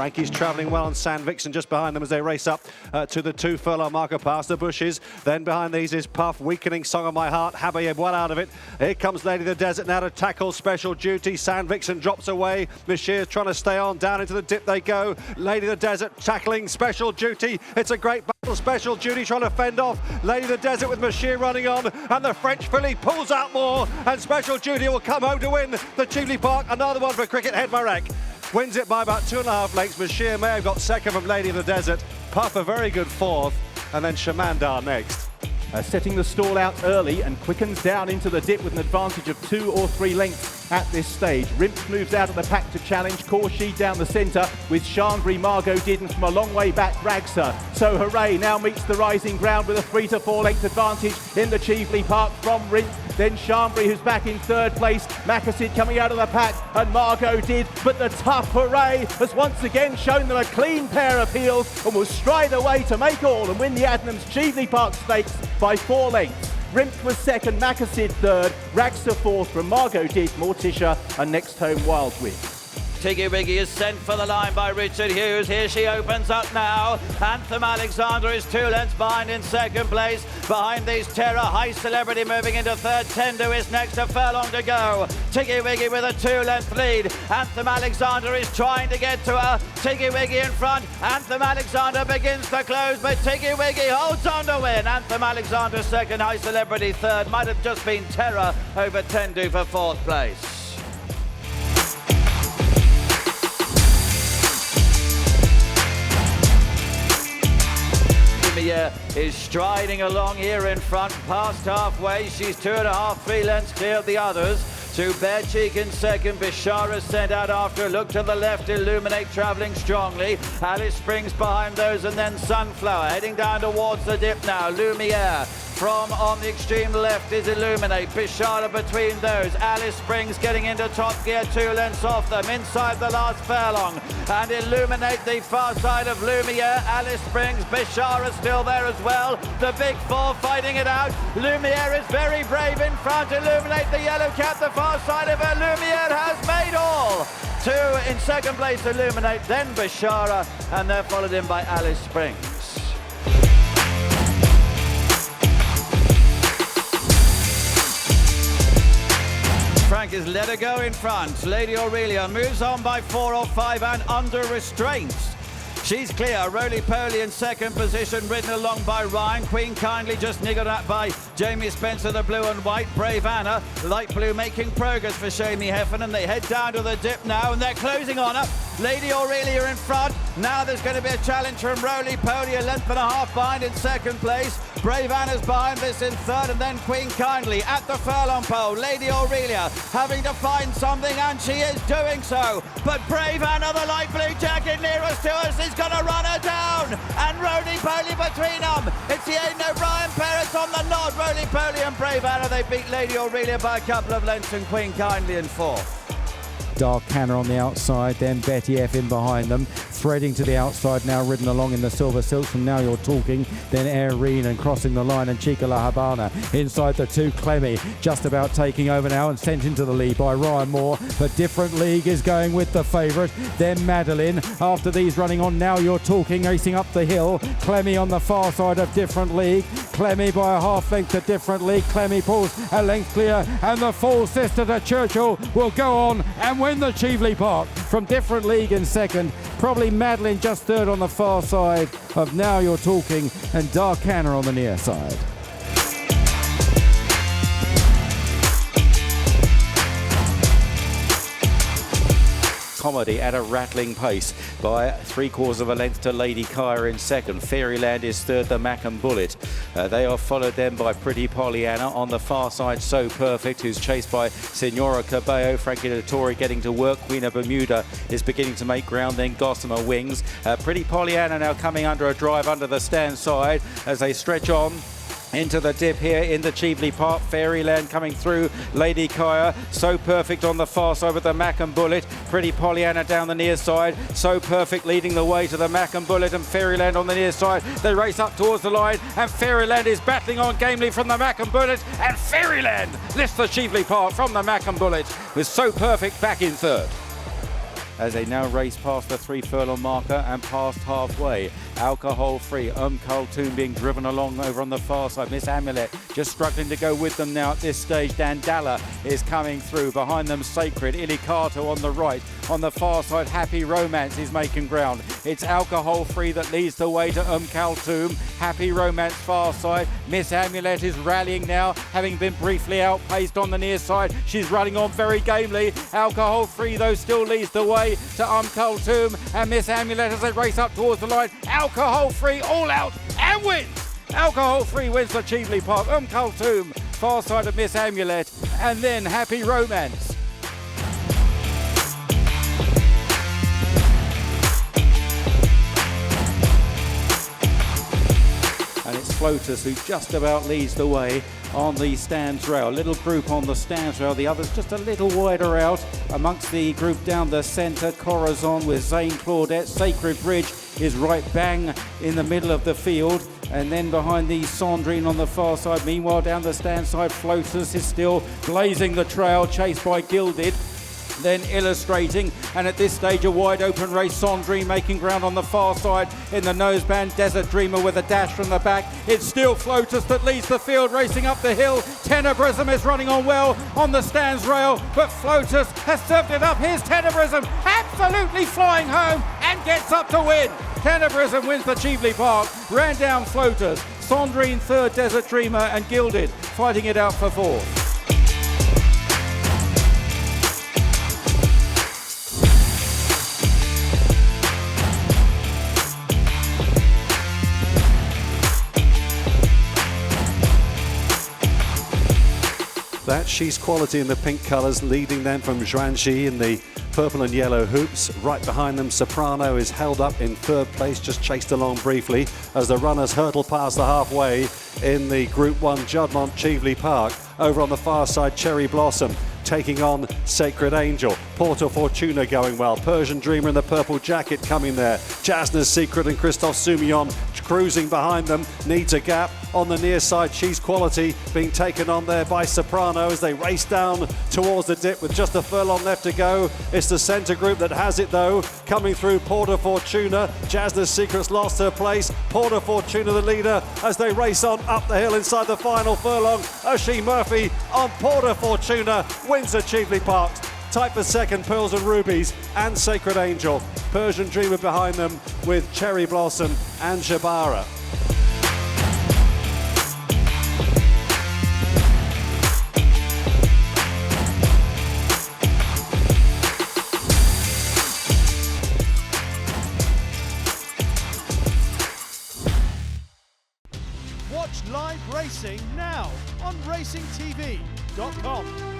Frankie's travelling well on Sand Vixen just behind them as they race up to the 2 furlong marker past the bushes. Then behind these is Puff, Weakening Song of My Heart. Habayeb well out of it. Here comes Lady of the Desert now to tackle Special Duty. Sand Vixen drops away. Mashir's trying to stay on. Down into the dip they go. Lady of the Desert tackling Special Duty. It's a great battle. Special Duty trying to fend off Lady of the Desert with Mashir running on. And the French filly pulls out more. And Special Duty will come home to win the Cheveley Park. Another one for Cricket Head Marek. Wins it by about 2.5 lengths. Mashir may have got second from Lady of the Desert. Puff a very good fourth. And then Shamandar next. Setting the stall out early and quickens down into the dip with an advantage of 2 or 3 lengths at this stage. Rimps moves out of the pack to challenge. Corshi down the centre with Chandri, Margot Didden from a long way back drags her. So Hooray now meets the rising ground with a 3 to 4 length advantage in the Cheveley Park from Rimps. Then Chambry, who's back in 3rd place. Macassid coming out of the pack, and Margot did. But the tough Hooray has once again shown them a clean pair of heels and will stride away to make all and win the Adnams Cheveley Park Stakes by 4 lengths. Rimp was second, Macassid third, Ragster fourth from Margot Did, Morticia, and next home Wild Win. Tiggy Wiggy is sent for the line by Richard Hughes. Here she opens up now. Anthem Alexander is 2 lengths behind in 2nd place. Behind these Terra, High Celebrity moving into 3rd. Tendo is next, a furlong to go. Tiggy Wiggy with a 2-length lead. Anthem Alexander is trying to get to her. Tiggy Wiggy in front. Anthem Alexander begins to close, but Tiggy Wiggy holds on to win. Anthem Alexander 2nd, High Celebrity 3rd. Might have just been Terra over Tendo for 4th place. Is striding along here in front, past halfway. She's 2.5, 3 lengths clear of the others. To Bare Cheek in 2nd, Bishara sent out after. Look to the left, Illuminate travelling strongly. Alice Springs behind those, and then Sunflower heading down towards the dip now. Lumiere from on the extreme left is Illuminate. Bishara between those. Alice Springs getting into top gear, 2 lengths off them inside the last furlong. And Illuminate the far side of Lumiere. Alice Springs, Bishara still there as well. The big 4 fighting it out. Lumiere is very brave in front. Illuminate the yellow cap, the far side of her. Lumiere has made all. 2 in 2nd place, Illuminate, then Bishara, and they're followed in by Alice Springs. Frank has let her go in front. Lady Aurelia moves on by 4 or 5 and under restraints. She's clear. Roly-Poly in 2nd position, ridden along by Ryan. Queen Kindly just niggled at by Jamie Spencer, the blue and white. Brave Anna, light blue, making progress for Shamie Heffernan. They head down to the dip now, and they're closing on her. Lady Aurelia in front. Now there's going to be a challenge from Roly-Poly, a length and a half behind in 2nd place. Brave Anna's behind this in 3rd, and then Queen Kindly at the furlong pole. Lady Aurelia having to find something, and she is doing so. But Brave Anna, the light blue jacket nearest to us, is going to run her down. And Roly-Poly between them. It's the Aidan O'Brien pair. It's on the nod. Roly-Poly and Brave Anna. They beat Lady Aurelia by a couple of lengths, and Queen Kindly in 4th. Dark Canner on the outside, then Betty F in behind them, threading to the outside now, ridden along in the Silver Silks from Now You're Talking, then Aireen and crossing the line, and Chica La Habana inside the 2. Clemmy just about taking over now and sent into the lead by Ryan Moore, but Different League is going with the favourite, then Madeline. After these running on Now You're Talking, racing up the hill, Clemmy on the far side of Different League, Clemmy by a half length to Different League. Clemmy pulls a length clear, and the full sister to Churchill will go on and win the Cheveley Park from Different League in 2nd. Probably Madeline just 3rd on the far side of Now You're Talking, and Dark Canner on the near side. Comedy at a rattling pace by 3/4 of a length to Lady Kaya in 2nd. Fairyland is 3rd, the Mac and Bullet. They are followed then by Pretty Pollyanna. On the far side, So Perfect, who's chased by Senora Cabello. Frankie Dettori getting to work. Queen of Bermuda is beginning to make ground, then Gossamer Wings. Pretty Pollyanna now coming under a drive under the stand side as they stretch on into the dip here in the Cheveley Park. Fairyland coming through. Lady Kaya, So Perfect on the far side with the Mac and Bullet. Pretty Pollyanna down the near side. So Perfect leading the way to the Mac and Bullet, and Fairyland on the near side. They race up towards the line, and Fairyland is battling on gamely from the Mac and Bullet, and Fairyland lifts the Cheveley Park from the Mac and Bullet with So Perfect back in 3rd. as they now race past the 3 furlong marker and past halfway. Alcohol Free, Kultum being driven along over on the far side. Miss Amulet just struggling to go with them now at this stage. Dandala is coming through. Behind them, Sacred. Ilikato on the right. On the far side, Happy Romance is making ground. It's Alcohol Free that leads the way to Kultum. Happy Romance far side. Miss Amulet is rallying now, having been briefly outpaced on the near side. She's running on very gamely. Alcohol Free, though, still leads the way to Kultum. And Miss Amulet as they race up towards the line. Alcohol Free all out and wins. Alcohol Free wins for Cheveley Park. Kultum, far side of Miss Amulet, and then Happy Romance. And it's Flotus who just about leads the way on the stands rail. Little group on the stands rail, the others just a little wider out. Amongst the group down the centre, Corazon with Zane Claudette. Sacred Bridge is right bang in the middle of the field. And then behind the Sandrine on the far side. Meanwhile, down the stand side, Flotus is still blazing the trail, chased by Gilded. Then Illustrating, and at this stage a wide open race. Sandrine making ground on the far side in the noseband. Desert Dreamer with a dash from the back. It's still Flotus that leads the field, racing up the hill. Tenebrism is running on well on the stands rail, but Flotus has served it up. Here's Tenebrism, absolutely flying home and gets up to win. Tenebrism wins the Cheveley Park, ran down Flotus. Sandrine third, Desert Dreamer and Gilded fighting it out for fourth. That She's Quality in the pink colours, leading them from Zhuangxi in the purple and yellow hoops. Right behind them, Soprano is held up in third place, just chased along briefly as the runners hurtle past the halfway in the Group 1 Juddmonte Cheveley Park. Over on the far side, Cherry Blossom taking on Sacred Angel. Porto Fortuna going well. Persian Dreamer in the purple jacket coming there. Jasna's Secret and Christophe Soumillon cruising behind them. Needs a gap on the near side. She's Quality being taken on there by Soprano as they race down towards the dip with just a furlong left to go. It's the centre group that has it though. Coming through Porto Fortuna. Jasna's Secret's lost her place. Porto Fortuna the leader as they race on up the hill inside the final furlong. Oshie Murphy on Porto Fortuna wins at Cheveley Park. Tight for second, Pearls and Rubies and Sacred Angel. Persian Dreamer behind them with Cherry Blossom and Jabara. Watch live racing now on racingtv.com.